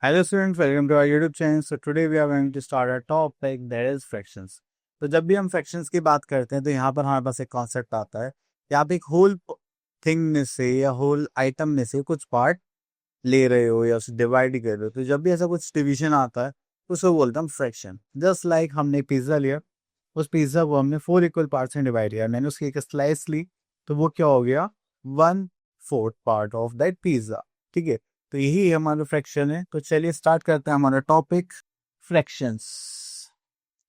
Hello students, welcome to our YouTube channel. So today we are going to start our topic that is fractions. तो जब भी हम fractions की बात करते हैं तो यहाँ पर हमारे पास एक कॉन्सेप्ट आता है कि आप एक होल थिंग में से या होल आइटम में से कुछ पार्ट ले रहे हो या उसे डिवाइड कर रहे हो। तो जब भी ऐसा कुछ डिवीजन आता है तो उसको बोलते हैं हम फ्रैक्शन। जस्ट लाइक हमने पिज्ज़ा लिया, उस पिज्ज़ा को हमने 4 इक्वल पार्ट्स में डिवाइड किया, मैंने उसकी एक स्लाइस ली तो वो क्या हो गया 1/4 पार्ट ऑफ दैट पिज्ज़ा। ठीक है, तो यही हमारा फ्रैक्शन है। तो चलिए स्टार्ट करते हैं हमारा टॉपिक फ्रैक्शंस।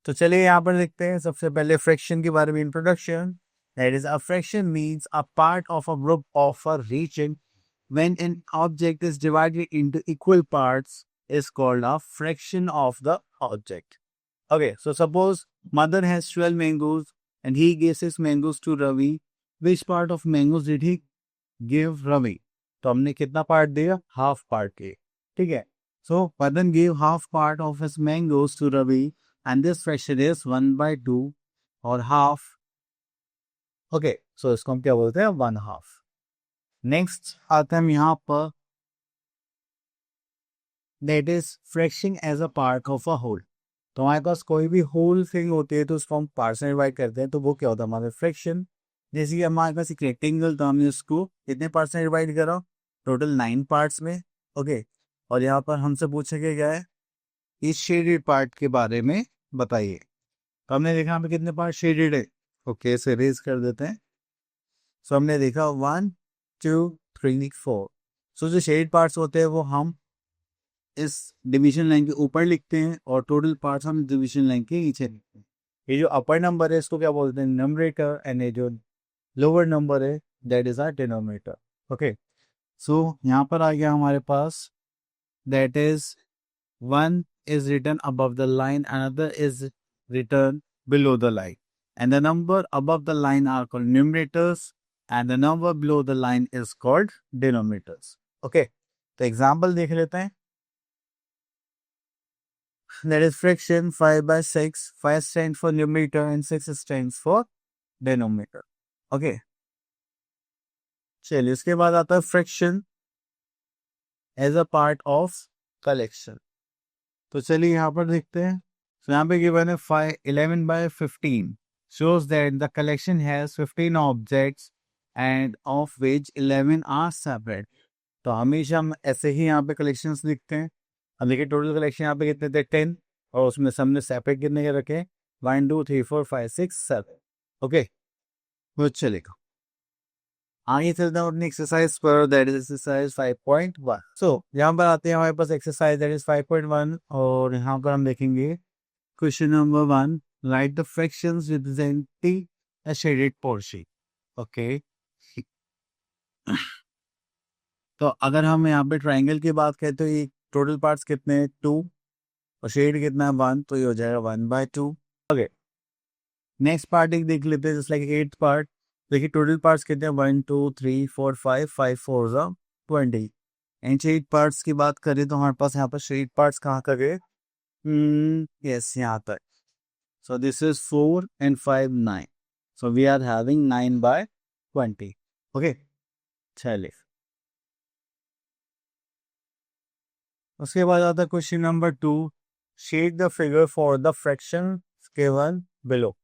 तो चलिए यहाँ पर देखते हैं सबसे पहले फ्रैक्शन के बारे में introduction. That is a fraction means a part of a group of a region when an object is divided into equal parts is called a fraction of the object. Okay, so suppose mother has 12 mangoes and he gives his mangoes to Ravi. Which part of mangoes did he give Ravi? तो हमने कितना part दिया? Half part के। ठीक है, so Madan gave half part of his mangoes to Ravi and this fraction is 1/2 और half. Okay, so इसको हम क्या बोलते हैं? 1/2. नेक्स्ट आते हैं हम यहाँ पर that is fraction as a part of a whole. तो हमारे पास कोई भी होल थिंग होती है तो उसको हम पार्ट्स में डिवाइड करते हैं, तो वो क्या होता है हमारा फ्रैक्शन। जैसे कि हमारे पास एक रेक्टेंगल था, हमने उसको कितने पार्ट्स में डिवाइड करा? टोटल 9 पार्ट्स में। ओके, और यहाँ पर हमसे पूछा क्या है? इस शेडेड पार्ट के बारे में बताइए। तो हमने देखा यहाँ पे कितने पार्ट शेडेड है। ओके, इसे रेज कर देते हैं। सो हमने देखा 1 2 3 4। सो जो शेडेड पार्ट्स होते हैं वो हम इस डिवीजन लाइन के ऊपर लिखते हैं और टोटल पार्ट्स हम डिवीजन लाइन के नीचे लिखते हैं। ये जो अपर नंबर है इसको क्या बोलते हैं? न्यूमरेटर, एंड ये जो लोअर नंबर है that is our denominator. Okay, so यहाँ पर आ गया हमारे पास that is one is written above the line, another is written below the line, and the number above the line are called numerators and the number below the line is called denominators. Okay, तो example देख लेते हैं। That is fraction 5/6. 5 stands for numerator and 6 stands for denominator. Okay, चलिए उसके बाद आता है fraction as a part of collection. तो चलिए यहाँ पर देखते हैं। तो यहाँ पे गिवन है 11/15 shows that the collection has 15 objects and of which 11 are separate. तो हमेशा हम ऐसे ही यहाँ पे कलेक्शंस लिखते हैं। अब देखिए टोटल कलेक्शन यहाँ पे कितने थे? 10, और उसमें सबने सेपरेट कितने के रखे? 1 2 3 4 5 6 7। ओके, वो चलेगा। आगे चलते हैं अपनी एक्सरसाइज पर, दैट इज एक्सरसाइज 5.1। सो यहाँ पर आते हैं हमारे पास एक्सरसाइज दैट इज 5.1 और यहाँ पर हम देखेंगे question number 1। Right the fractions representing a shaded portion. Okay, तो अगर हम यहाँ पे ट्राइंगल की बात करें तो ये टोटल पार्ट्स कितने हैं? 2, और शेड कितना है? 1, तो ये हो जाएगा 1/2। ओके, नेक्स्ट पार्ट एक देख लेते हैं जस्ट लाइक 8th पार्ट। देखिए टोटल पार्ट्स कितने हैं? 1 2 3 4 5 5 4 20। एंड शेड पार्ट्स की बात करें तो हमारे पास यहाँ पर शेड पार्ट्स कहाँ का गए? यस, यहाँ तक। So this is 4 and 5 9, so we are having 9/20। Okay, चलिए उसके बाद आता है question number 2। Shade the figure for the fraction given below.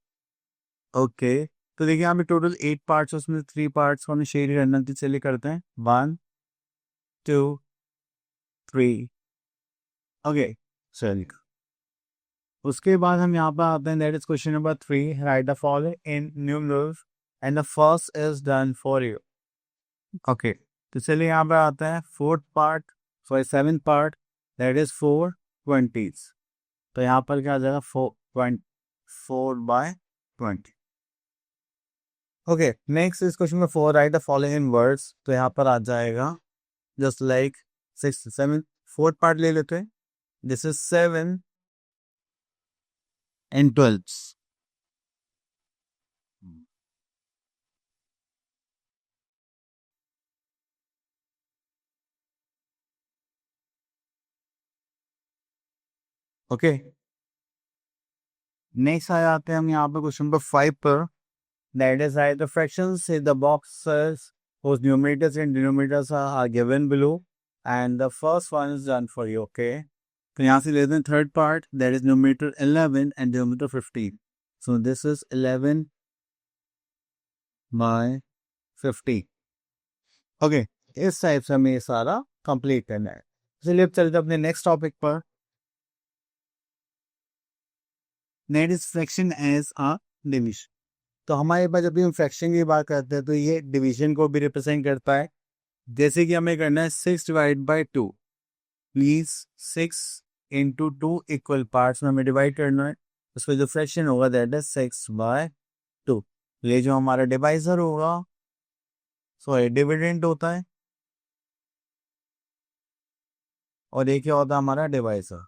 Okay, तो देखिए यहाँ पे टोटल 8 पार्ट्स, उसमें 3 पार्ट्स को हमें शेड करना, तो चलिए करते हैं 1 2 3। ओके, चलिए उसके बाद हम यहाँ पर आते हैं that is question number 3। Right the following in numerals and the first is done for you. Okay, तो चलिए यहाँ पर आता है 4th part, sorry 7th part, that is 4 20s। तो यहाँ पर क्या आ जाएगा? 4/20। Okay, next is question number 4। Right the following in words. तो यहाँ पर आ जाएगा जस्ट लाइक 6 7। 4th पार्ट ले लेते हैं, this is 7 and 12s। Okay, next आ जाते हैं हम यहाँ पे क्वेश्चन नंबर 5 पर। That is write the fractions in the boxes whose numerators and denominators are given below and the first one is done for you. Okay, तो यहाँ से लेते हैं third part, that is numerator 11 and denominator 15. So this is 11 by 50. Okay, इस type से हमें ये सारा कंप्लीट करना है. चलिए अब चलते अपने नेक्स्ट टॉपिक पर. Next is fraction as a division. तो हमारे पास जब भी हम फ्रैक्शन की बात करते हैं तो ये डिवीजन को भी रिप्रेजेंट करता है. जैसे कि हमें करना है 6 divide by 2. Please 6 into 2 equal parts में हमें डिवाइड करना है. उसमें जो फ्रैक्शन होगा दैट इज 6 बाय 2. ये जो हमारा डिवाइजर होगा, सॉरी डिविडेंड होता है, और ये क्या होता है हमारा डिवाइजर.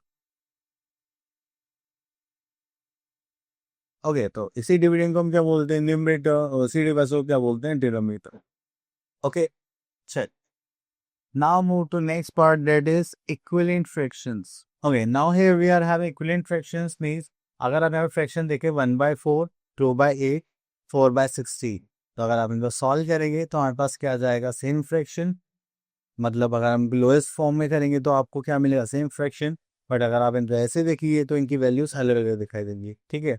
ओके, तो इसी डिविडेंड को हम क्या बोलते हैं, न्यूमरेटर, और इसी डिवाइजर को क्या बोलते हैं, डिनोमिनेटर. ओके, चल. Now move to next part, that is equivalent fractions. Okay, now here we are having equivalent fractions means अगर आप यहाँ पे फ्रैक्शन देखें 1/4, 2/8, 4/16, तो अगर आप इनको सॉल्व करेंगे तो हमारे पास क्या आ जाएगा, सेम फ्रैक्शन. मतलब अगर हम लोएस्ट फॉर्म में करेंगे तो आपको क्या मिलेगा, सेम फ्रैक्शन. बट अगर आप इनको ऐसे देखिए तो इनकी वैल्यूज अलग अलग दिखाई देंगी. ठीक है,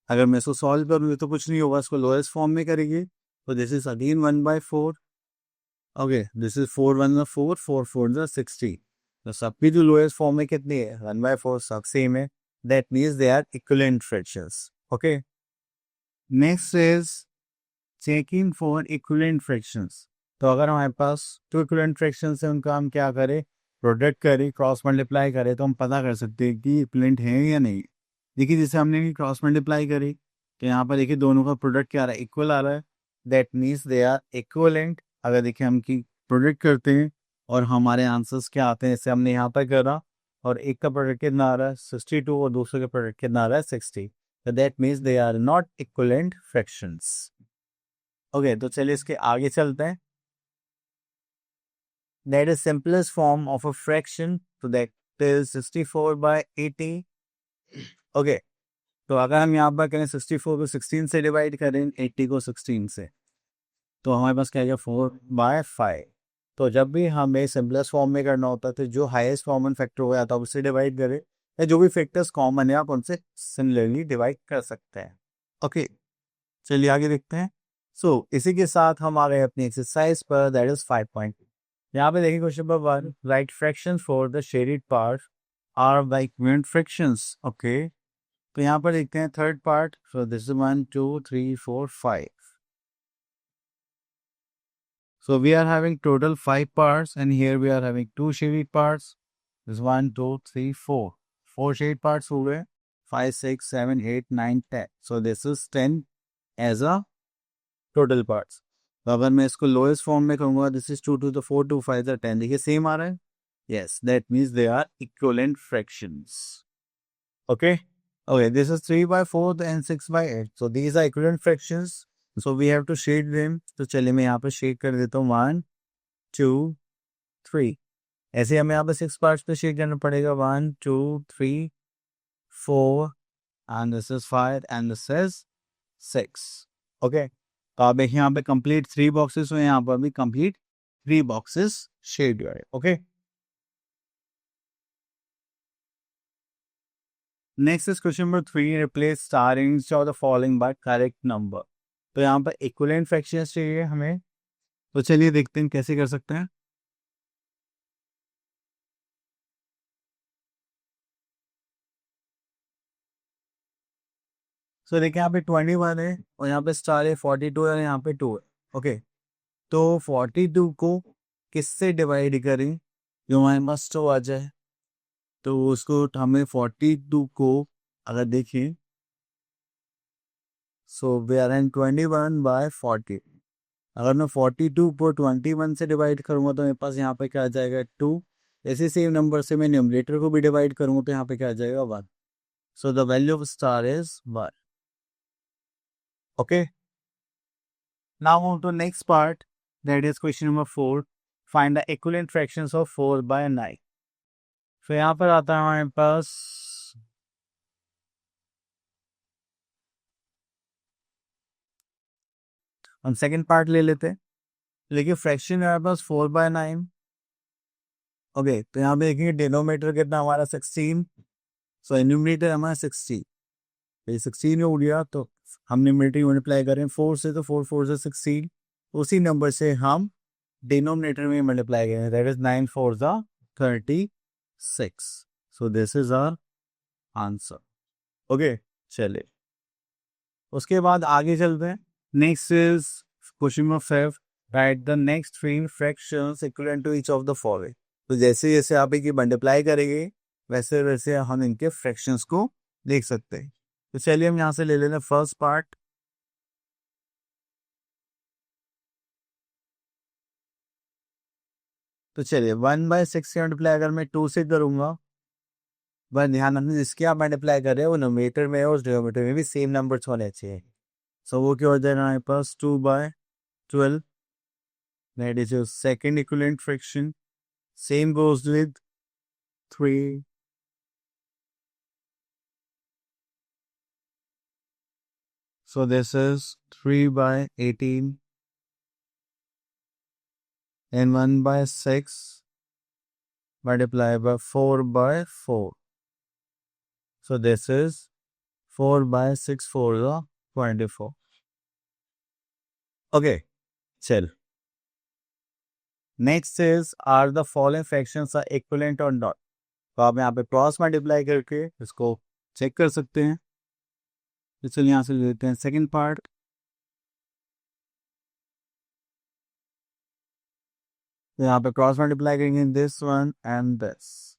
अगर मैं इसको सॉल्व करूँगी तो कुछ नहीं होगा. इसको लोएस्ट फॉर्म में करेंगे तो this is again 1/4. Okay, this is 4 1 4, 4 4 60. तो सबकी जो लोएस्ट फॉर्म में कितनी है, 1/4, सब सेम है. That means they are equivalent fractions. Okay, next is checking for equivalent fractions. तो अगर हमारे पास टू इक्विवेलेंट फ्रैक्शंस है, उनका हम क्या करें, प्रोडक्ट करें, क्रॉस मल्टीप्लाई करें, तो हम पता कर सकते हैं कि इक्विवेलेंट है या नहीं. देखिए जैसे हमने क्रॉस मल्टीप्लाई करी तो यहाँ पर देखिए दोनों का प्रोडक्ट क्या आ रहा है, इक्वल आ रहा है. That means they are equivalent. अगर देखिए हम की प्रोडक्ट करते हैं और हमारे आंसर्स क्या आते हैं, जैसे हमने यहाँ पर करा और एक का प्रोडक्ट कितना आ रहा है 62 और दूसरे का प्रोडक्ट कितना आ रहा है 60. तो that means they are not equivalent fractions. Okay, तो चलिए इसके आगे चलते हैं. That is simplest form of a fraction, तो दैट इज 64/80. ओके, तो अगर हम यहाँ पर करें 64 को 16 से डिवाइड करें, 80 को 16 से, तो हमारे पास क्या है 4/5. तो जब भी हमें सिंपलेस्ट फॉर्म में करना होता है तो जो हाईएस्ट कॉमन फैक्टर हो जाता है उससे डिवाइड करें, या जो भी फैक्टर्स कॉमन है आप उनसे सिमिलरली डिवाइड कर सकते हैं. ओके, चलिए आगे देखते हैं. सो इसी के साथ हम आ गए अपनी एक्सरसाइज पर, दैट इज 5 पॉइंट. यहाँ पे देखिए question number 1, write fraction for the shaded part are by equivalent fractions. Okay, तो यहाँ पर देखते हैं third part. So this is 1 2 3 4 5. So we are having total 5 parts, and here we are having 2 shaded parts. This 1 2 3 4. 4 shaded parts हो गए. 5 6 7 8 9 10. So this is 10 as a total parts. तो अगर मैं इसको लोएस्ट फॉर्म में कहूँगा, दिस इज 2 2 तो 4 2 5 10. देखिए सेम आ रहा है. Yes, that means they are equivalent fractions. Okay. Okay, this is 3/4 and 6/8. So these are equivalent fractions. So we have to shade them. तो चलिए मैं यहाँ पर शेड कर देता हूँ 1 2 3. ऐसे हमें यहाँ पर 6 पार्ट्स पे शेड करना पड़ेगा. 1 2 3 4 and this is 5 and this is 6. Okay, तो आप देखिए यहाँ पे कंप्लीट 3 बॉक्सेस हुए, यहाँ पर भी कंप्लीट 3 बॉक्सेस शेड हुए. Okay, next is question number 3, replace star inch of the following bye correct number. तो यहाँ पर इक्विवेलेंट फ्रैक्शंस चाहिए हमें. तो चलिए देखते हैं कैसे कर सकते हैं. सो देखिए यहाँ पे 21 है और यहाँ पे स्टार है, 42 है और यहाँ पे 2 है. ओके, तो 42 को किससे डिवाइड करें जो हमारे पास 2 आ जाए. तो उसको हमें 42 को अगर देखें, सो वी आर एन 21/40. अगर मैं 42 को 21 से डिवाइड करूँगा तो मेरे पास यहाँ पे क्या आ जाएगा 2. ऐसे सेम नंबर से मैं न्यूमरेटर को भी डिवाइड करूँगा तो यहाँ पे क्या आ जाएगा 1. So the value of star is 1. Okay, now move to next part, that is question number 4, find the equivalent fractions of 4/9. तो यहाँ पर आता है हमारे पास हम सेकंड पार्ट ले लेते हैं. देखिए फ्रैक्शन है हमारे पास 4/9. ओके, तो यहाँ पे देखेंगे डिनोमिनेटर कितना हमारा 16, सो न्यूमरेटर हमारा 60, ये 16 हो गया, तो हम न्यूमरेटर मल्टीप्लाई करें 4 से, तो 4 4 से 16, उसी नंबर से हम डिनोमिनेटर में मल्टीप्लाई करें, दैट इज 9 4 जा 36, so this is our answer. Okay, चलिए उसके बाद आगे चलते हैं। Next is question number 5, write the next three fractions equivalent to each of the following. तो जैसे जैसे आप इनकी मल्टीप्लाई करेंगे वैसे वैसे हम इनके फ्रैक्शंस को देख सकते हैं। तो चलिए हम यहाँ से ले लेते हैं फर्स्ट पार्ट। तो चलिए 1/6 से मल्टीप्लाई अगर मैं 2 से करूंगा, बस ध्यान रखना जिसके आप मल्टीप्लाई कर रहे हैं वो नोमीटर में और डिनोमिनेटर में भी सेम नंबर्स होने चाहिए। सो वो क्या हो जाएगा हमारे पास 2/12, that is your second equivalent fraction. Same goes with 3. So this is 3/18 and 1/6 multiplied by 4/4. So this is 4/6 for the 24. Okay, chill. Next is, are the following fractions are equivalent or not? तो आप यहाँ पे cross multiply करके इसको check कर सकते हैं। तो चलिए यहाँ से ले लेते हैं सेकेंड पार्ट। तो यहाँ पे क्रॉस मल्टीप्लाई करेंगे दिस वन एंड दिस,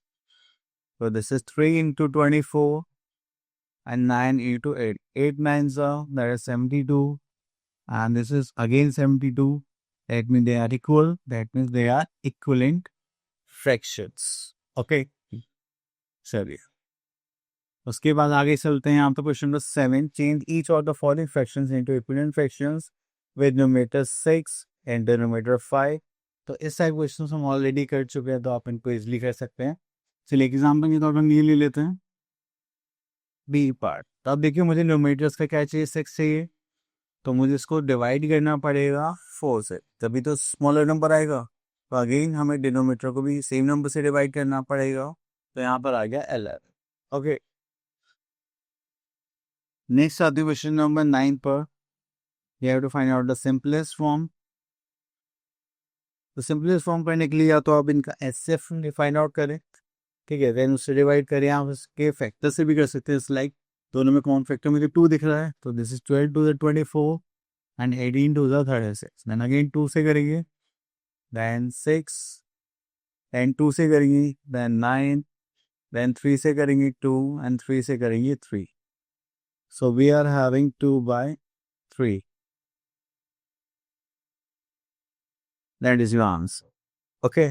तो this is 3 into 24 and 9 into 8, 8 9s are, that is 72, and this is again 72, that means they are equal, that means they are equivalent fractions. Okay, चलिए उसके बाद आगे चलते हैं। यहाँ पे question number 7, change each of the following fractions into equivalent fractions with numerator 6 and denominator 5। तो इस टाइप क्वेश्चन हम ऑलरेडी कर चुके हैं, तो आप इनको इजीली कर सकते हैं। चलिए एग्जाम्पल के तौर पर ये ले लेते हैं बी पार्ट। तो अब देखिए मुझे न्यूमरेटर्स का क्या चाहिए, 6 चाहिए, तो मुझे इसको डिवाइड करना पड़ेगा 4 से, तभी तो स्मॉलर नंबर आएगा। तो अगेन हमें डिनोमिनेटर को भी सेम नंबर से डिवाइड करना पड़ेगा, तो यहाँ पर आ गया 11। ओके, नेक्स्ट आती है क्वेश्चन नंबर 9 पर। You have to find out the simplest form. तो सिंपलेस्ट फॉर्म करने के लिए या तो आप इनका एचसीएफ फाइंड आउट करें, ठीक है, देन उससे डिवाइड करें। आप उसके फैक्टर से भी कर सकते हैं, लाइक दोनों में कॉमन फैक्टर मुझे 2 दिख रहा है, तो this is 12 to the 24 and 18 to the 36। Then again 2 से करेंगे, देन 6, देन 2 से करेंगे, देन 9, देन 3 से करेंगे 2 एंड 3 से करेंगे 3। So we are having 2/3, that is your answer. Okay,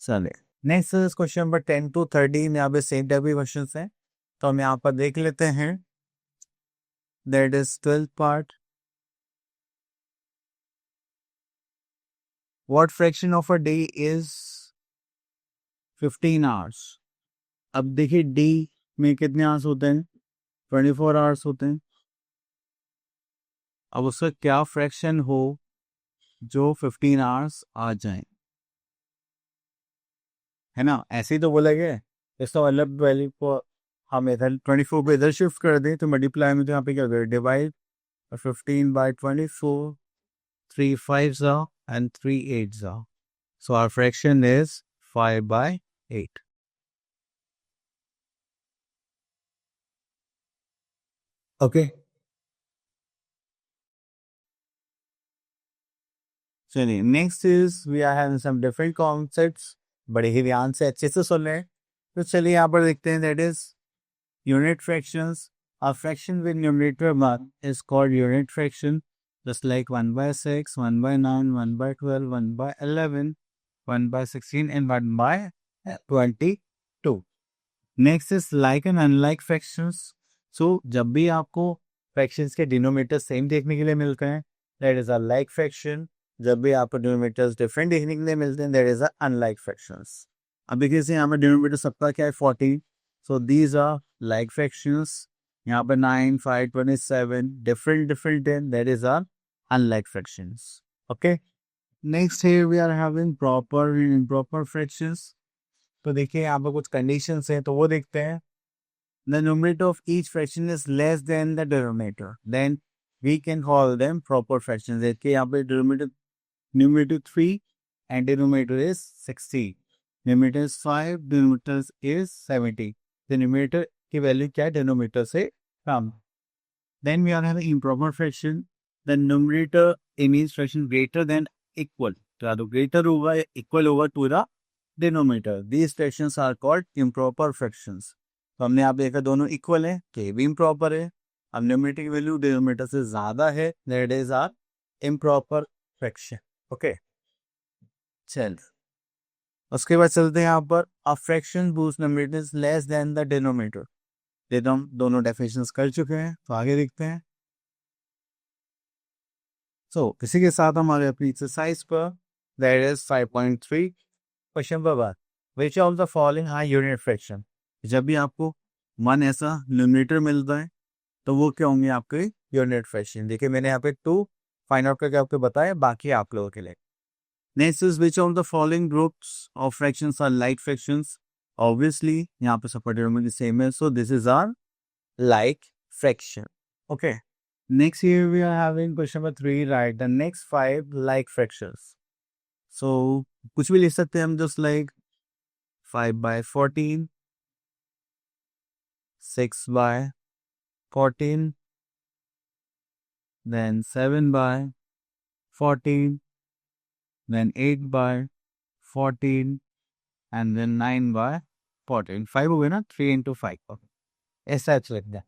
चलिए नेक्स्ट क्वेश्चन नंबर 10 to 13, यहाँ पे सेम टाइप के क्वेश्चन हैं, तो हम यहाँ पर देख लेते हैं। That is 12th part. What fraction of a day is 15 hours. अब देखिए डी में कितने आवर्स होते हैं, 24 आवर्स होते हैं। अब उसका क्या फ्रैक्शन हो जो 15 आवर्स आ जाए, है ना, ऐसे ही तो बोला गया है। इसका मतलब वैल्यू को हम इधर 24 पे इधर शिफ्ट कर दें, तो मल्टीप्लाई में तो यहाँ पे क्या करें, divide 15/24, 3 5s are and 3 8s are. So our fraction is 5/8. Okay. चलिए next is we are having some different concepts, बड़े ही ध्यान से अच्छे से सुन रहे हैं। तो चलिए यहाँ पर देखते हैं, that is unit fractions. A fraction with numerator 1 is called unit fraction, just like 1/6, 1/9, 1/12, 1/11, 1/16 and 1/22. Next is like and unlike fractions. So जब भी आपको फ्रैक्शंस के डिनोमिनेटर सेम देखने के लिए मिलते हैं, that is a like fraction. जब भी आपको डिनोमिनेटर्स डिफरेंट देखने के लिए मिलते हैं, that is a unlike fractions. अब देखिए यहाँ पे डिनोमिनेटर सबका क्या है, 40, so these are like fractions. यहाँ पे 9 5 27 डिफरेंट डिफरेंट है, that is are unlike fractions. Okay, next here we are having proper and improper fractions. तो देखिए यहाँ पर कुछ कंडीशंस हैं तो वो देखते हैं. The numerator of each fraction is less than the denominator. Then we can call them proper fractions. देखिए यहाँ पे numerator 3 and denominator is 60. Numerator is 5, denominator is 70. The numerator की वैल्यू क्या है denominator से कम. Then we are having improper fraction. The numerator in each fraction greater than equal. तो greater होगा equal होगा to the denominator. These fractions are called improper fractions. तो हमने यहाँ पे देखा दोनों इक्वल है तो ये भी इम्प्रॉपर है. अब न्यूमरेटर की वैल्यू डिनोमिनेटर से ज्यादा है, that is are improper fraction. Okay चल उसके बाद चलते हैं यहाँ पर. A fraction whose numerator is less than the denominator. ये तो हम दोनों डेफिनेशंस कर चुके हैं तो आगे देखते हैं. सो इसी के साथ हमारे अपनी एक्सरसाइज पर that is 5.3 question number 1. Which of the following are unit fraction. जब भी आपको वन ऐसा न्यूमरेटर मिलता है तो वो क्या होंगे आपके यूनिट फ्रैक्शन. देखिए मैंने यहाँ पे 2 फाइंड आउट करके आपको बताया, बाकी आप लोगों के लिए. Next is which of the following groups of fractions are like fractions. Obviously यहाँ पे सब डिनोमिनेटर सेम है so this is our like fraction. Okay next here we are having question number 3. Right the next 5 like fractions. So कुछ भी लिख सकते हैं हम, just like 5/14, 6/14, then 7/14, then 8/14, and then 9/14. 5 हो गए ना, 3 into 5. ऐसा अच्छा लगता है.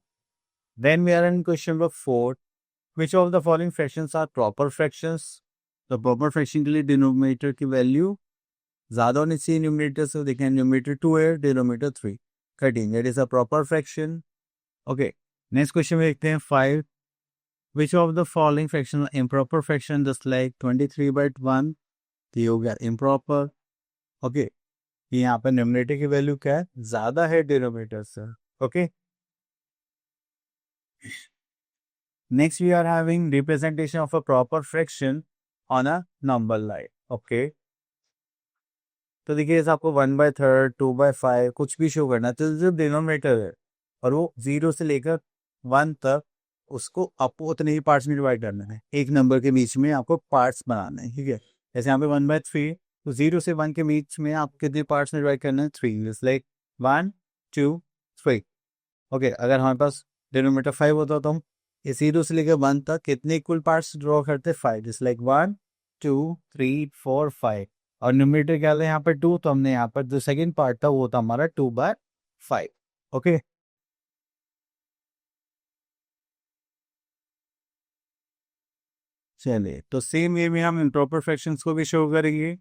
Then we are in question number 4. Which of the following fractions are proper fractions? तो proper fraction के लिए denominator की वैल्यू ज़्यादा होनी चाहिए न्यूमरेटर से. देखें न्यूमरेटर 2 है, denominator 3. 13. That is a proper fraction. Okay. Next question में देखते हैं 5. Which of the following fraction are improper fraction? Just like 23/1. तो ये हो गया improper. Okay. यहाँ पर न्यूमरेटर की वैल्यू क्या है, ज़्यादा है डिनोमिनेटर से. Okay. Next we are having representation of a proper fraction on a number line. Okay. तो देखिए जैसे आपको 1/3, 2/5 कुछ भी शो करना है तो जो डिनोमिनेटर है और वो 0 से लेकर 1 तक उसको आपको उतने ही पार्ट्स में डिवाइड करना है. एक नंबर के बीच में आपको पार्ट्स बनाना है. ठीक है, जैसे यहाँ पे 1/3 तो 0 से 1 के बीच में आप कितने पार्ट्स में डिवाइड करना है, 3. Just like 1 2 3. ओके अगर हमारे पास डिनोमिनेटर 5 होता तो हम ये 0 से लेकर 1 तक कितने इक्वल पार्ट्स ड्रॉ करते, 5. Just like 1 2 3 4 5. और न्यूमरेटर क्या था यहाँ पर 2, तो हमने यहाँ पर जो सेकंड पार्ट था वो था हमारा 2/5. ओके चलिए तो सेम वे में हम इम्प्रॉपर फ्रैक्शंस को भी शो करेंगे.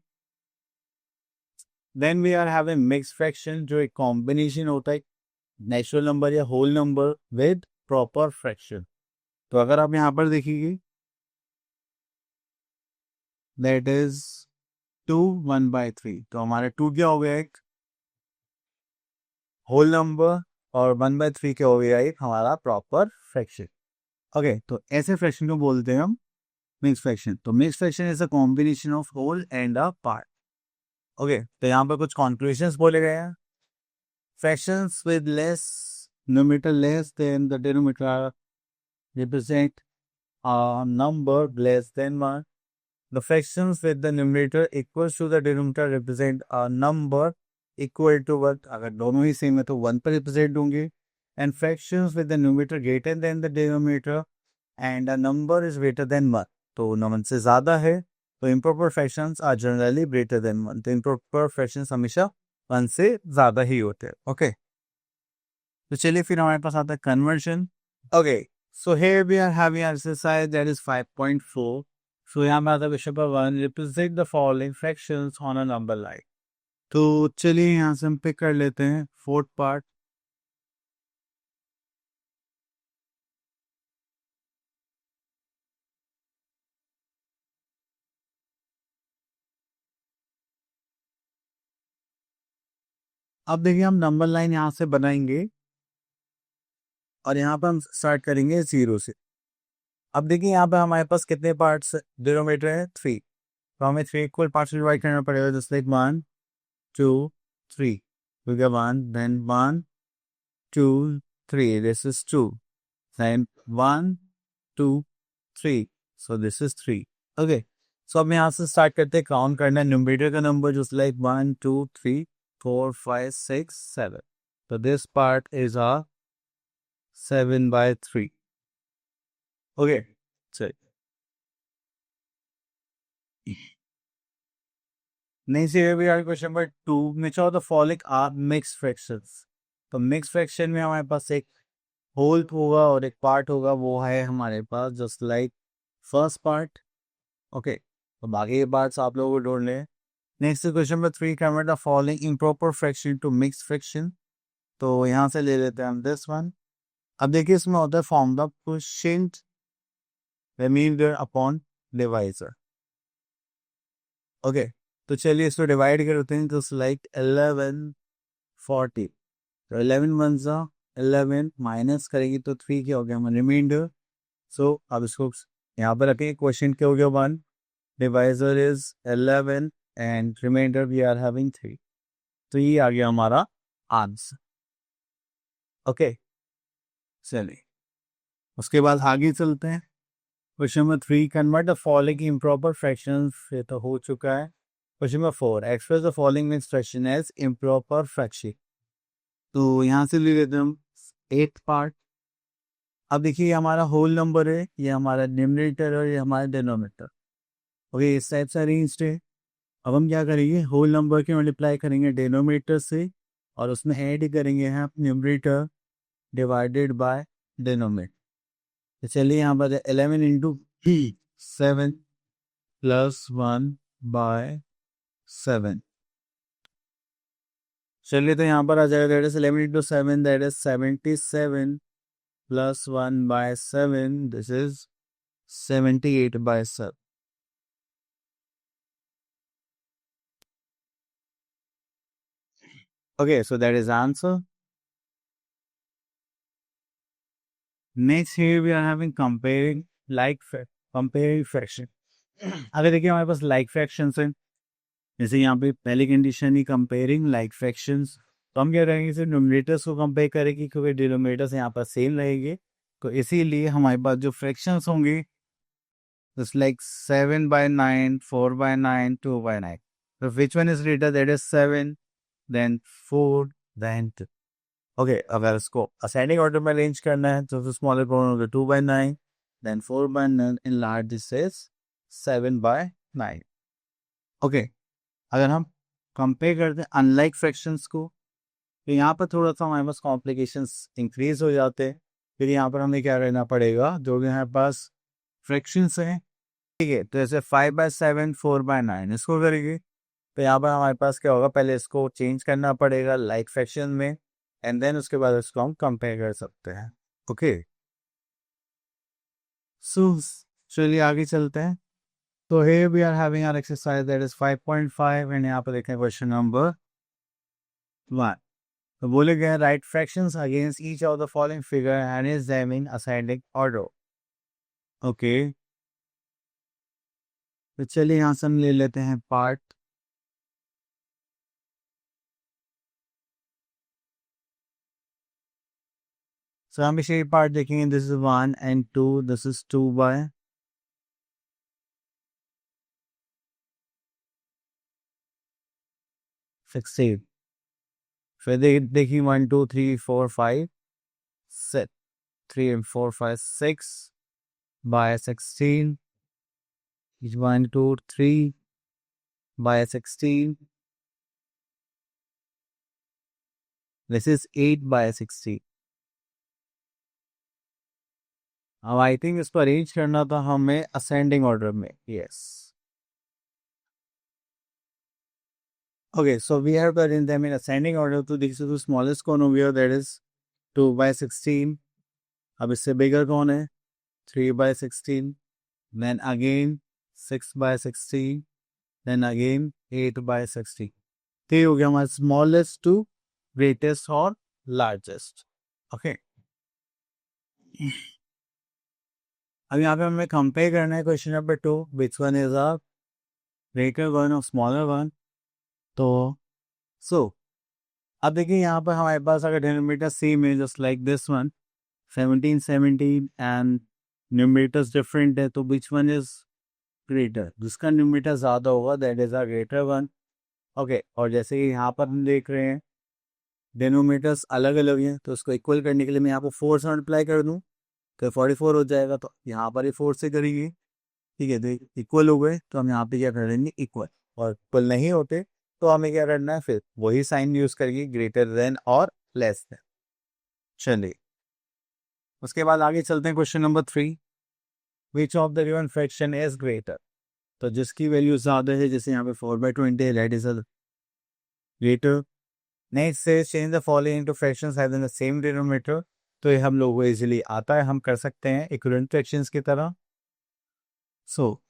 Then we are having mix fraction जो एक कॉम्बिनेशन होता है नेचुरल नंबर या whole number with proper fraction. तो अगर आप यहाँ पर देखिए दैट इज 2 1/3. तो हमारा 2 क्या हो गया, एक होल नंबर, और 1/3 क्या हो गया, एक हमारा प्रॉपर फ्रैक्शन. ओके तो ऐसे फ्रैक्शन को बोलते हैं हम मिक्स फ्रैक्शन. तो mix fraction is a combination of whole and a part. Okay तो यहाँ पर कुछ कॉन्क्लूजन्स बोले गए हैं. Fractions with less numerator less than the denominator represent a number less than 1. The fractions with the numerator equals to the denominator represent a number equal to 1. अगर दोनों ही same है तो 1 पर रिप्रेजेंट होंगे. And fractions with the numerator greater than the denominator and a number is greater than 1. तो 1 से ज़्यादा है तो improper fractions are generally greater than 1. तो improper fractions हमेशा 1 से ज़्यादा ही होते हैं. ओके तो चलिए फिर हमारे पास आता है conversion. Okay so here we are having exercise that is 5.4. सो यहाँ पे आता है question number 1. Represent the following fractions on a number line. तो चलिए यहाँ से हम पिक कर लेते हैं फोर्थ पार्ट. अब देखिए हम नंबर लाइन यहाँ से बनाएंगे और यहाँ पर हम स्टार्ट करेंगे 0 से. अब देखिए यहाँ पे हमारे पास कितने पार्ट्स डिनोमिनेटर है, 3. तो हमें 3 इक्वल पार्ट्स में डिवाइड करना पड़ेगा, just like 1 2 3, we get 1 then 1 2 3, this is 2, then 1 2 3, so this is 3. Okay, so अब यहाँ से स्टार्ट करते हैं काउंट करना है न्यूमरेटर का number, just like 1 2 3 4 5 6 7, so this part is a 7/3. Okay, so next here we are question number 2, which of the following are mixed fractions. तो mix fraction में हमारे पास एक होल होगा और एक पार्ट होगा, वो है हमारे पास just like first part. Okay, तो बाकी के पार्ट्स आप लोगों को ढूंढ लें. Next question number 3, convert the following improper fraction to mix fraction. तो यहाँ से ले लेते हैं हम दिस वन. अब देखिए इसमें होता है form the quotient remainder upon divisor. Okay, तो चलिए इसको डिवाइड करते हैं. तो लाइक 11 40, तो 11 वन सा 11 माइनस करेंगे तो 3 क्या हो गया हमारा रिमाइंडर. सो अब इसको यहाँ पर रखेंगे. क्वेश्चन क्या हो गया 1, divisor is 11 and remainder we are having 3. तो ये आ गया हमारा आंसर. ओके, चलिए उसके बाद आगे चलते हैं. Question number 3, convert the following improper fractions. ये तो हो चुका है. Question number 4, express the following mixed fraction as improper fraction. तो यहाँ से ले लेते हैं हम 8th पार्ट. अब देखिए हमारा होल नंबर है, ये हमारा न्यूमरेटर और ये हमारा डिनोमिनेटर. ओके, इस टाइप से अरेंज्ड है. अब हम क्या करेंगे, होल नंबर के मल्टीप्लाई करेंगे डिनोमिनेटर से और उसमें ऐड करेंगे हम न्यूमरेटर डिवाइडेड बाय डिनोमिनेटर. तो चलिए यहाँ पर 11 इंटू 7 प्लस 1/7. चलिए तो यहाँ पर आ जाएगा that is 11 into 7, that is 77 plus 1/7, this is 78/7. Okay, so that is answer. Next here we are having comparing comparing fraction. अगर देखिए हमारे पास लाइक फ्रैक्शंस हैं, जैसे यहाँ पे पहली कंडीशन ही कंपेयरिंग लाइक फ्रैक्शंस, तो हम क्या करेंगे सिर्फ न्यूमरेटर्स को कंपेयर करेंगे क्योंकि डिनोमिनेटर्स यहाँ पर सेम रहेंगे. तो इसीलिए हमारे पास जो फ्रैक्शंस होंगे just like 7/9 4/9 2/9. So which one is greater? That is 7, then 4, then 2. Okay, अगर इसको असेंडिंग ऑर्डर में अरेंज करना है तो स्मॉलर प्रॉब्लम होगा 2/9, then 4/9 in large this is 7/9. Okay, अगर हम कंपेयर करते हैं अनलाइक फ्रैक्शंस को, तो यहाँ पर थोड़ा सा हमारे पास कॉम्प्लिकेशंस इंक्रीज हो जाते हैं. फिर यहाँ पर हमें क्या करना पड़ेगा, जो भी हमारे पास फ्रैक्शंस हैं, ठीक है, तो जैसे 5/7 4/9 इसको करेंगे. तो यहाँ पर हमारे पास क्या होगा, पहले इसको चेंज करना पड़ेगा लाइक फ्रैक्शन में एंड देन उसके बाद इसको हम कंपेयर कर सकते हैं. ओके, सो चलिए आगे चलते हैं. तो here we are having our exercise that is 5.5 and यहाँ पर देखें क्वेश्चन नंबर 1. तो बोले गए right fractions against each of the following figure and is them in ascending order. Okay, तो चलिए यहाँ से हम ले लेते हैं पार्ट. सो हम इसे पार्ट देखेंगे. This is 1 and 2, this is 2/16. फिर देखिए 1 2 3 4 5 6, 3 and 4 5 6/16. 1 2 3/16. This is 8/16. अब आई थिंक इसको अरेंज करना था हमें असेंडिंग ऑर्डर में. Yes, okay, so we have to arrange them in ascending order. तो देखिए तो स्मॉलेस्ट कौन हो गया, दैट इज 2/16. अब इससे बिगर कौन है, 3/16, देन अगेन 6/16, देन अगेन 8/16. तो ये हो गया हमारा स्मॉलेस्ट टू ग्रेटेस्ट और लार्जेस्ट. ओके, अब यहाँ पे हमें कंपेयर करना है question number 2, which one is a greater one और स्मॉलर वन। तो अब देखिए यहाँ पर हमारे पास अगर डिनोमिनेटर सेम है just like this one 17 and numerators different है, तो विच वन इज ग्रेटर? जिसका न्यूमरेटर ज़्यादा होगा that is a greater one. Okay, और जैसे कि यहाँ पर हम देख रहे हैं डिनोमिनेटर्स अलग अलग हैं, तो उसको इक्वल करने के लिए मैं यहाँ पर 4 से मल्टीप्लाई कर दूँ तो 44 हो जाएगा, तो यहाँ पर ही 4 से करेंगे। ठीक है, तो इक्वल हो गए तो हम यहाँ पे क्या कर देंगे इक्वल, और इक्वल नहीं होते तो हमें क्या करना है, फिर वही साइन यूज करेंगे ग्रेटर देन और लेस देन। चलिए उसके बाद आगे चलते हैं question number 3। Which of the given fraction is greater? तो जिसकी वैल्यू ज्यादा है, जैसे यहाँ पे 4/20 है, that is a greater. Next से change the following into fractions having the same denominator. तो ये हम लोगों को इजीली आता है, हम कर सकते हैं इक्विवेलेंट फ्रैक्शंस की तरह। सो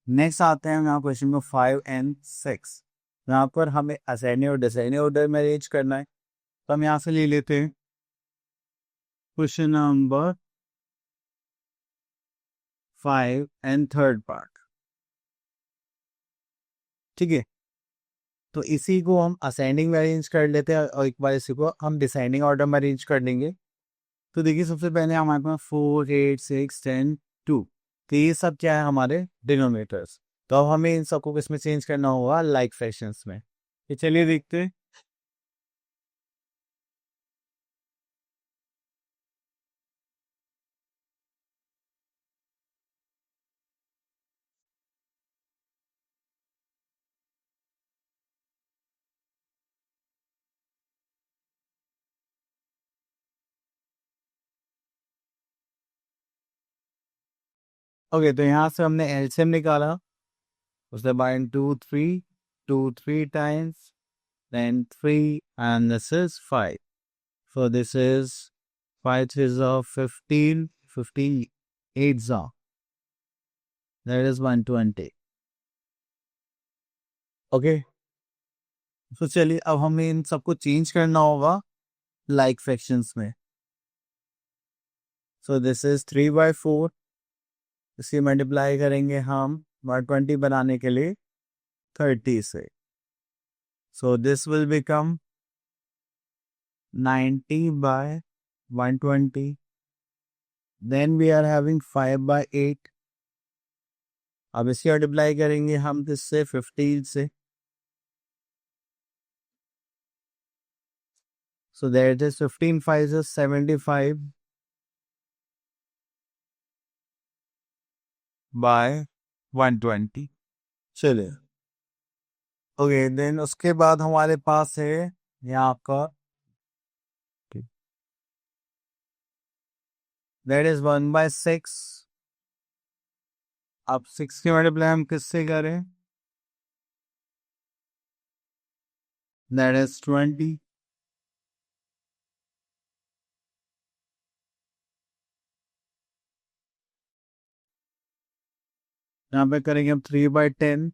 नेक्स्ट आते हैं यहाँ क्वेश्चन नंबर 5 एंड 6। यहाँ पर हमें असेंडिंग और डिसेंडिंग ऑर्डर में अरेंज करना है, तो हम यहाँ से ले लेते हैं question number 5 and third part. ठीक है, तो इसी को हम असेंडिंग में अरेंज कर लेते हैं और एक बार इसी को हम डिसेंडिंग ऑर्डर में अरेंज कर देंगे। तो देखिए सबसे पहले हमारे पास 4, 8, 6, 10, 2, तो ये सब क्या है हमारे डिनोमिनेटर्स। तो अब हमें इन सबको किसमें चेंज करना होगा, लाइक फ्रैक्शंस में। ये चलिए देखते हैं। ओके, तो यहाँ से हमने एलसीएम निकाला, उसके बाद 2 3 times, then 3 and this is 5. So this is 5 is 15, 58 that is 120. Okay, तो चलिए अब हमें इन सबको चेंज करना होगा लाइक फ्रैक्शंस में। सो दिस इज 3/4, इसे मल्टीप्लाई करेंगे हम 120 बनाने के लिए 30 से। So this will become 90/120। Then we are having 5/8। अब इसे मल्टीप्लाई करेंगे हम इससे 15 से। So there it is 15 5 is 75 by 120। चलिए ओके, देन उसके बाद हमारे पास है यहाँ आपका दैट इज 1/6। अब 6 की मल्टीप्लाई हम किससे करें, दैट इज 20। यहाँ पे करेंगे हम 3/10।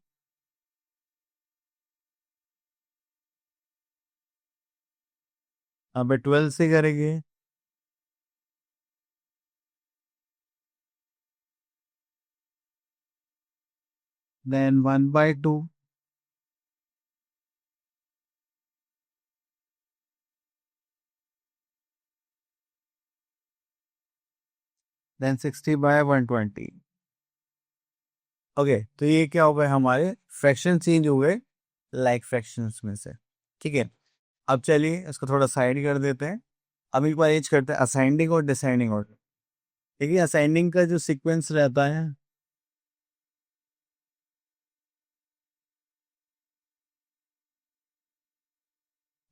यहाँ पे 12 से करेंगे, देन 1/2, देन 60/120। ओके, तो ये क्या हो गए, हमारे फ्रैक्शन चेंज हो गए लाइक फ्रैक्शंस में से। ठीक है, अब चलिए इसको थोड़ा साइड कर देते हैं। अब एक बार एज करते हैं असेंडिंग और डिसेंडिंग ऑर्डर। देखिए असेंडिंग का जो सीक्वेंस रहता है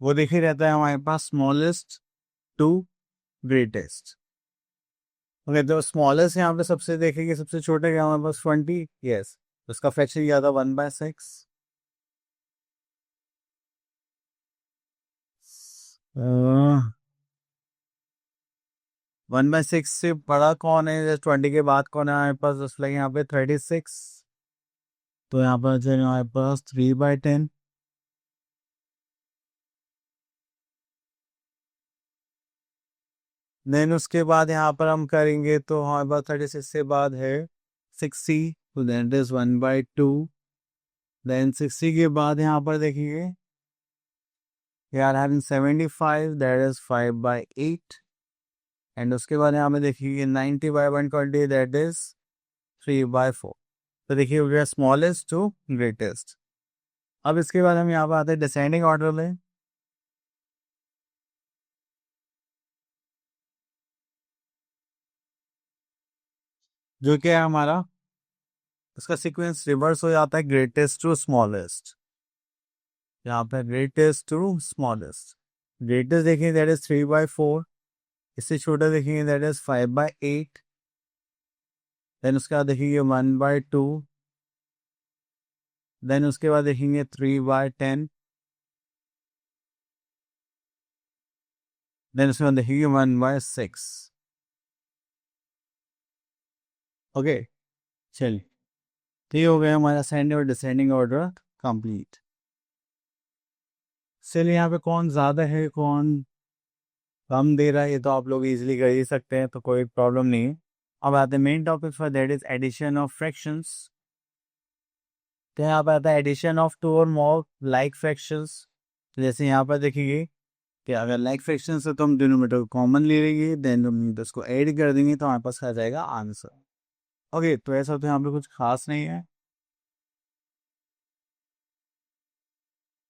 वो देखिए रहता है हमारे पास स्मॉलेस्ट टू ग्रेटेस्ट। ओके, तो स्मॉलेस्ट यहाँ पे सबसे देखेंगे सबसे छोटा क्या हमारे पास 20। यस, उसका फ्रैक्शन क्या था 1/6। 1/6 से बड़ा कौन है, 20 के बाद कौन है हमारे पास, जस्ट लाइक यहाँ पे 36। तो यहाँ पर जो हमारे पास 3/10। देन उसके बाद यहाँ पर हम करेंगे तो हमारे पास 36 से बाद है 60, तो दैट इज 1/2। देन 60 के बाद यहाँ पर देखिए we are having 75, that is 5 by 8, and उसके बाद यहाँ पे देखिए 90 by 120, that is 3 by 4. तो देखिए हो गया स्मॉलेस्ट टू ग्रेटेस्ट. अब इसके बाद हम यहाँ पर आते हैं डिसेंडिंग ऑर्डर में. जो क्या है हमारा, उसका सीक्वेंस रिवर्स हो जाता है ग्रेटेस्ट टू स्मॉलेस्ट. यहाँ पे ग्रेटेस्ट टू स्मॉलेस्ट. ग्रेटेस्ट देखेंगे दैट इज 3/4. इससे छोटा देखेंगे दैट इज 5/8. देन उसके बाद देखेंगे 1/2. देन उसके बाद देखेंगे 3/10. देन उसके बाद देखेंगे 1/6. ओके, चलिए, तो ये हो गया हमारा असेंडिंग और डिसेंडिंग ऑर्डर कंप्लीट. चलिए, यहाँ पे कौन ज़्यादा है कौन कम दे रहा है ये तो आप लोग इजीली कर ही सकते हैं, तो कोई प्रॉब्लम नहीं है. अब आते हैं main topic for that is addition of fractions. तो यहाँ पर आता है एडिशन ऑफ टू और मोर लाइक फ्रैक्शंस. जैसे यहाँ पर देखिए कि अगर लाइक फ्रैक्शंस है तो हम डिनोमिनेटर को कॉमन ले लेंगे, देन हम उसको ऐड कर देंगे तो हमारे पास आ जाएगा आंसर. ओके, तो ऐसा तो यहाँ पे कुछ खास नहीं है.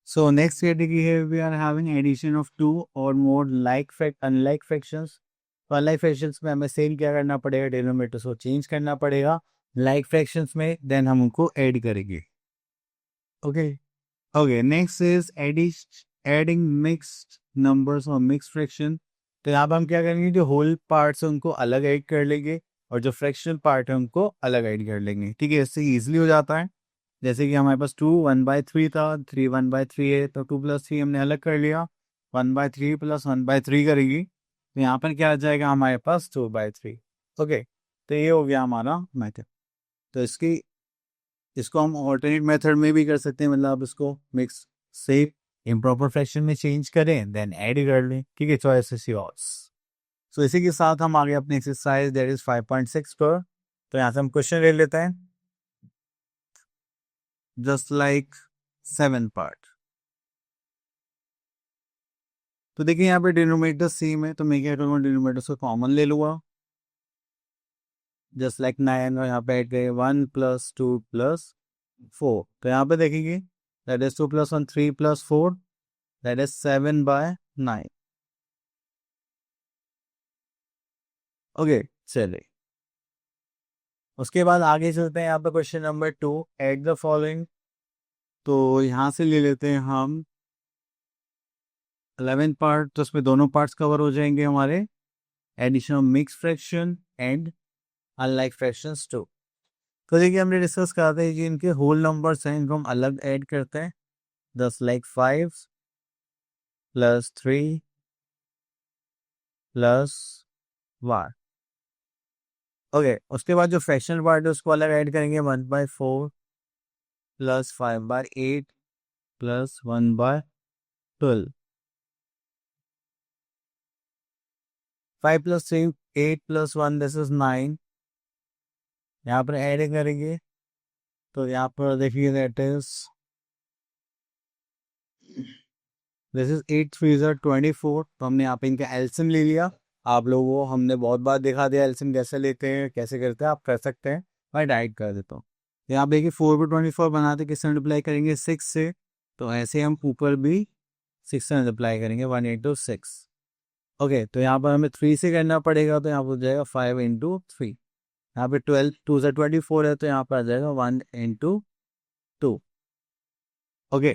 So next category here we are having addition of two or more unlike fractions. तो unlike fractions में हमें सेम क्या करना पड़ेगा, डिनोमिनेटर को चेंज करना पड़ेगा. like fractions में देन हम उनको ऐड करेंगे. Okay okay, next is adding mixed numbers और मिक्स्ड फ्रैक्शन. तो यहाँ पर हम क्या करेंगे, जो होल पार्ट्स है उनको अलग ऐड कर लेंगे और जो फ्रैक्शनल पार्ट है उनको अलग ऐड कर लेंगे. ठीक है, इससे ईजिली हो जाता है. जैसे कि हमारे पास 2 1/3 था, 3 1/3 है, तो 2 + 3 हमने अलग कर लिया. 1/3 + 1/3 करेगी तो यहाँ पर क्या आ जाएगा हमारे पास 2/3. ओके, तो ये हो गया हमारा मेथड. तो इसको हम ऑल्टरनेट मेथड में भी कर सकते हैं, मतलब आप इसको मिक्स से इम्प्रॉपर फ्रैक्शन में चेंज करें देन ऐड कर लें. ठीक है, चॉइस इज योर्स. सो इसी के साथ हम आगे अपनी एक्सरसाइज दैट इज 5.6 पर. तो यहाँ से हम क्वेश्चन ले लेते हैं. just like 7 part. तो देखिए यहाँ पे डिनोमिनेटर सेम है तो मैं क्या करूँगा, डिनोमिनेटर को कॉमन ले लूँगा. जस्ट लाइक 9 और यहाँ पे ऐड करें 1 + 2 + 4. तो यहाँ पे देखेंगे that is 2 + 1 3 + 4, that is 7/9. Okay, चलिए उसके बाद आगे चलते हैं. यहाँ पे question number 2, add the following. तो यहाँ से ले लेते हैं हम 11 पार्ट. तो उसमें दोनों पार्ट्स कवर हो जाएंगे हमारे, addition of mix fraction and unlike fractions too. तो देखिए हमने डिस्कस करा था कि इनके होल नंबर्स हैं, इनको हम अलग ऐड करते हैं. 10 लाइक 5 + 3 + 1. ओके, उसके बाद जो फ्रैक्शनल पार्ट है उसको अलग ऐड करेंगे. 1/4 + 5/8 + 1/12. 5 + 3 8 + 1 दिस इज 9. यहाँ पर ऐड करेंगे तो यहाँ पर देखिए दैट इज दिस इज 8 3 = 24. तो हमने यहाँ पे इनका एल्सियम ले लिया. आप लोगों को हमने बहुत बार दिखा दिया एल्सियम कैसे लेते हैं कैसे करते हैं, आप कर सकते हैं. मैं डाइट कर देता हूँ. यहाँ पे देखिए 4 पर 24 बनाते किससे मल्टीप्लाई करेंगे 6 से. तो ऐसे हम ऊपर भी 6 से मल्टीप्लाई करेंगे 1 × 6. ओके, तो यहाँ पर हमें 3 से करना पड़ेगा तो यहाँ पर हो जाएगा 5 × 3. यहाँ पे 12 2 से 24 है तो यहाँ पर आ जाएगा 1 × 2. ओके,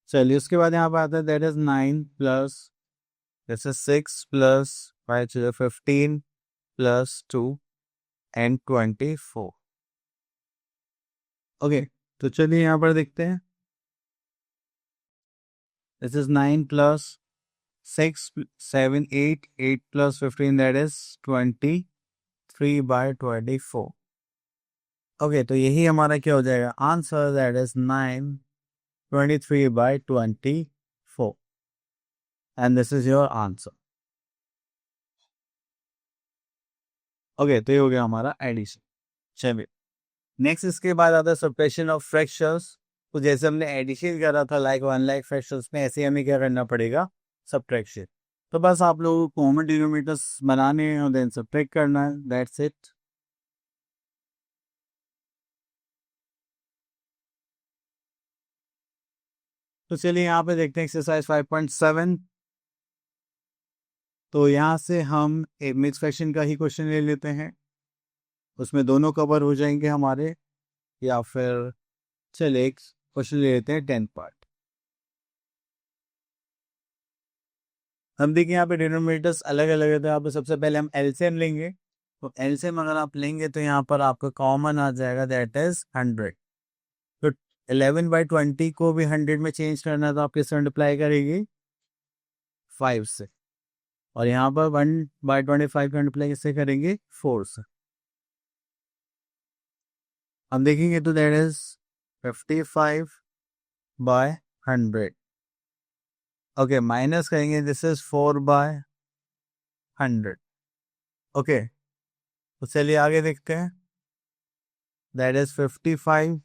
चलिए उसके बाद यहाँ पर आता है that is 9 plus this is 6 + 5 × 15 + 2 and 24. Okay, तो चलिए यहाँ पर देखते हैं. This is 9 + 6 7 8 8 + 15 that is 23/24. Okay, तो यही हमारा क्या हो जाएगा answer, that is 9 23/24 and this is your answer. Okay, तो ये हो गया हमारा एडिशन. चलिए नेक्स्ट इसके बाद आता है सब्ट्रैक्शन ऑफ फ्रैक्शंस। तो जैसे हमने एडिशन करा था लाइक 1 लाख फ्रैक्शंस में, ऐसे हमें क्या करना पड़ेगा, सब्ट्रैक्शन। तो बस आप लोगों को कॉमन डिनोमिनेटर्स बनाने हैं और देन सब्ट्रैक्ट करना है, दैट्स इट। तो चलिए यहाँ पे देखते हैं एक्सरसाइज 5.7। तो यहाँ से हम एक मिक्स फ्रैक्शन का ही क्वेश्चन ले लेते हैं, उसमें दोनों कवर हो जाएंगे हमारे। या फिर चलिए एक क्वेश्चन ले लेते हैं 10th पार्ट। हम देखिए यहाँ पे डिनोमिनेटर्स अलग अलग है, तो यहाँ पे सबसे पहले हम एलसीएम लेंगे। तो एलसीएम अगर आप लेंगे तो यहाँ पर आपका कॉमन आ जाएगा, दैट इज 100। तो 11/20 को भी 100 में चेंज करना है, तो आप किससे मल्टीप्लाई करेंगे, 5 से। और यहाँ पर 1/25 का मल्टीप्लाई किससे करेंगे, 4 से। हम देखेंगे तो दैट इज 55/100। ओके, माइनस करेंगे, दिस इज 4/100। ओके, तो चलिए आगे देखते हैं। That is 55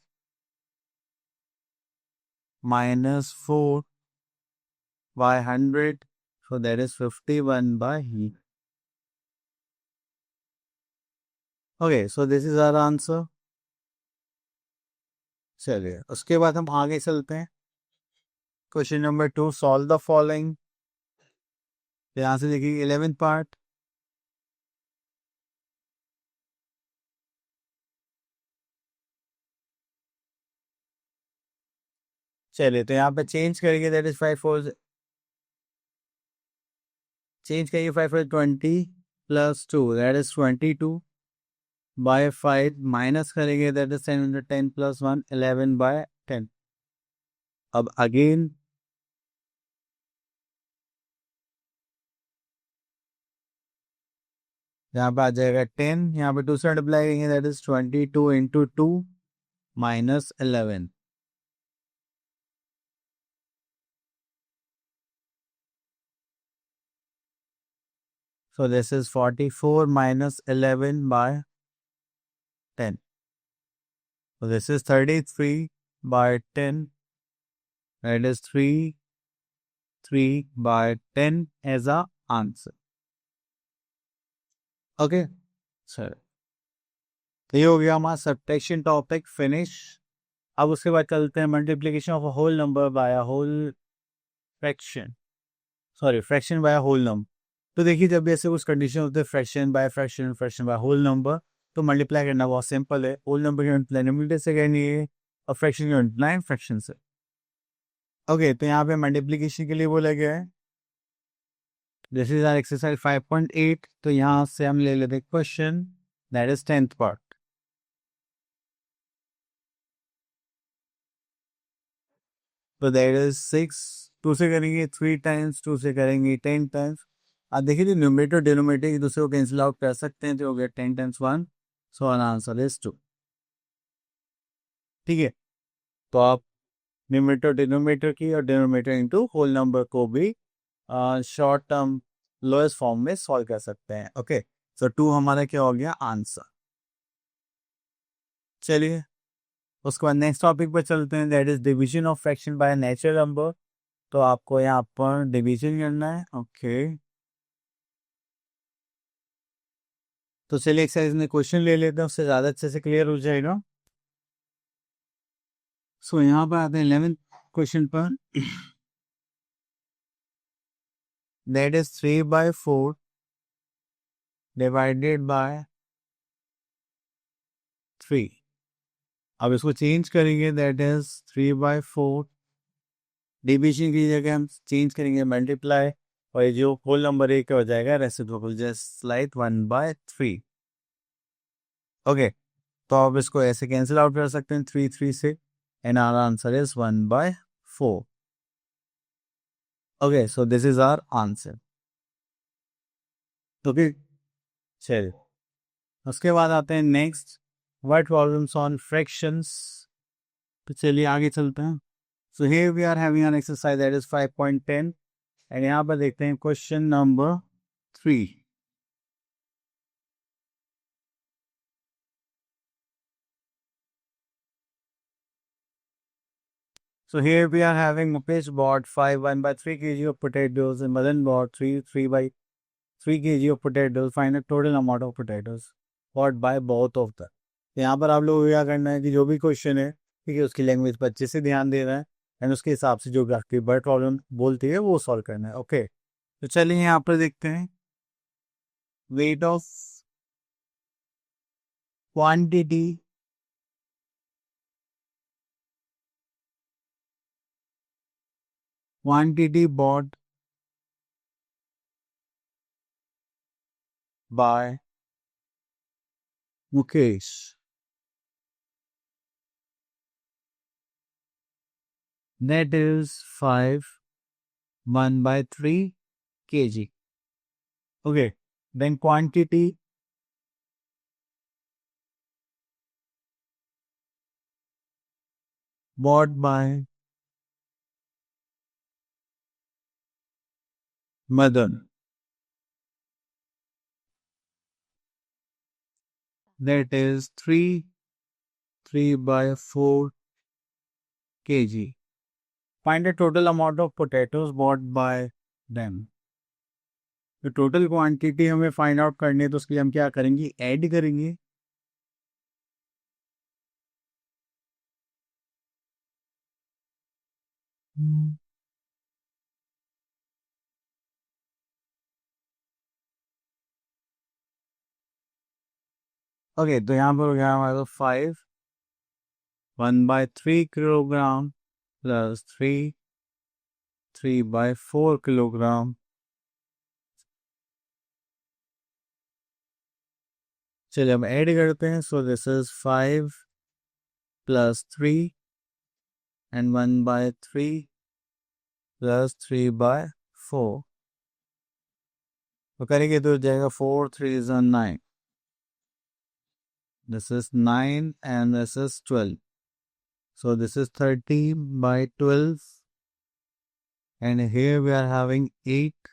minus 4/100, so that is 51/he. Okay, so this is our answer. चलिए उसके बाद हम आगे चलते हैं। Question number 2, solve the following. यहाँ से देखिए 11th पार्ट। चलिए तो यहाँ पे चेंज करेंगे, दैट इज 5/4, चेंज करिए 5/20 प्लस 2, दैट इज 22/5 माइनस करेंगे, दैट इज 10 प्लस 1, 11/10। अब अगेन यहाँ पे आ जाएगा 10, यहाँ पे 2 से मल्टीप्लाई करेंगे, that is 22 into 2 minus 11। So this is 44 minus 11/10. So this is 33/10. That is 3/10 as a answer. Okay, sir तो ये हो गया हमारा सब्ट्रैक्शन टॉपिक फिनिश। अब उसके बाद चलते हैं multiplication of a whole number by a whole fraction, sorry fraction by a whole number. तो देखिए जब भी ऐसे कुछ कंडीशन होते हैं fraction by fraction, fraction by whole number, तो मल्टीप्लाई करना बहुत सिंपल है। होल नंबर की मल्टीप्लाई न्यूमरेटर से करनी है और फ्रैक्शन की मल्टीप्लाई फ्रैक्शन से। ओके, तो यहाँ पे मल्टीप्लिकेशन के लिए बोला गया है, दिस इज आवर एक्सरसाइज 5.8। तो यहाँ से हम ले लेते हैं question, that is 10th part. तो दैट इज 6, 2 से करेंगे 3 टाइम्स, 2 से करेंगे 10 टाइम्स। आप देखिए न्यूमरेटर डिनोमिनेटर एक दूसरे को कैंसिल आउट कर सकते हैं, तो हो गया 10 टाइम्स 1, सो आंसर इज 2। ठीक है, तो आप न्यूमरेटर डिनोमिनेटर की और डिनोमिनेटर इनटू होल नंबर को भी शॉर्ट टर्म लोएस्ट फॉर्म में सॉल्व कर सकते हैं। ओके, सो 2 हमारा क्या हो गया, आंसर। चलिए उसके बाद नेक्स्ट टॉपिक पर चलते हैं, that is division of fraction by natural number. तो आपको यहाँ पर डिवीजन करना है। ओके, तो चलिए एक्सरसाइज में क्वेश्चन ले लेते हैं, उससे ज़्यादा अच्छे से क्लियर हो जाएगा। सो यहाँ पर आते हैं 11th क्वेश्चन पर। That is 3/4 divided by 3। अब इसको चेंज करेंगे, दैट इज 3/4, डिवीजन की जगह हम चेंज करेंगे मल्टीप्लाई, और ये जो होल नंबर एक हो जाएगा रेसिप्रोकल, जस्ट लाइक 1/3। ओके, तो आप इसको ऐसे कैंसिल आउट कर सकते हैं 3 से, and our answer is 1/4। Okay, so this is our answer. Okay, चलिए उसके बाद आते हैं next, what problems on fractions. तो चलिए आगे चलते हैं। So here we are having an exercise that is 5.10, and यहाँ पर देखते हैं question number 3। So here we are having Mukesh bought 1/3 kg of potatoes and Madan bought 3/3 kg of potatoes. Find the total amount of potatoes bought by both of them. यहाँ पर आप लोगों को क्या करना है कि जो भी क्वेश्चन है ठीक है उसकी लैंग्वेज पर अच्छे से ध्यान देना है एंड उसके हिसाब से जो भी आपकी बर्ड प्रॉब्लम बोलती है वो सॉल्व करना है. ओके, तो चलिए यहाँ पर देखते हैं weight of quantity bought by Mukesh. That is 1/3 kg. Okay, then quantity bought by Madan. That is 3/4 kg. Find the total amount of potatoes bought by them. तो टोटल क्वांटिटी हमें फाइंड आउट करनी है तो उसके लिए हम क्या करेंगे, ऐड करेंगे. ओके, तो यहाँ पर हो गया हमारा 1/3 किलोग्राम प्लस 3/4 किलोग्राम. चलिए हम ऐड करते हैं. सो दिस इज 5 + 3 and 1/3 plus 3/4. तो करेंगे तो हो जाएगा 4 3s are 9. This is 9 and this is 12. So this is 30/12 and here we are having 8.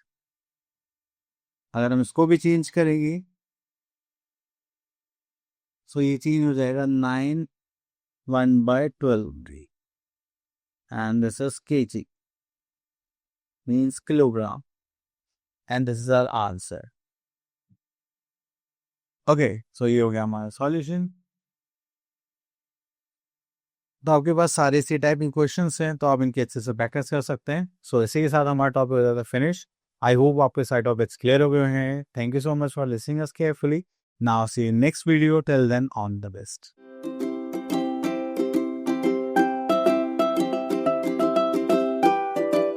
अगर हम इसको भी चेंज करेंगे तो ये चेंज हो जाएगा 9 1/12 and this is kg means kilogram and this is our answer. Okay, so ये हो गया हमारा सॉल्यूशन. तो आपके पास सारे इसी टाइप के क्वेश्चंस हैं तो आप इनके अच्छे से प्रैक्टिस कर सकते हैं. सो इसी के साथ हमारा टॉपिक हो जाता है फिनिश. आई होप आपके सारे टॉपिक्स क्लियर हो गए हैं. Thank you so much for listening us carefully. Now see you next video. Till then, on the best.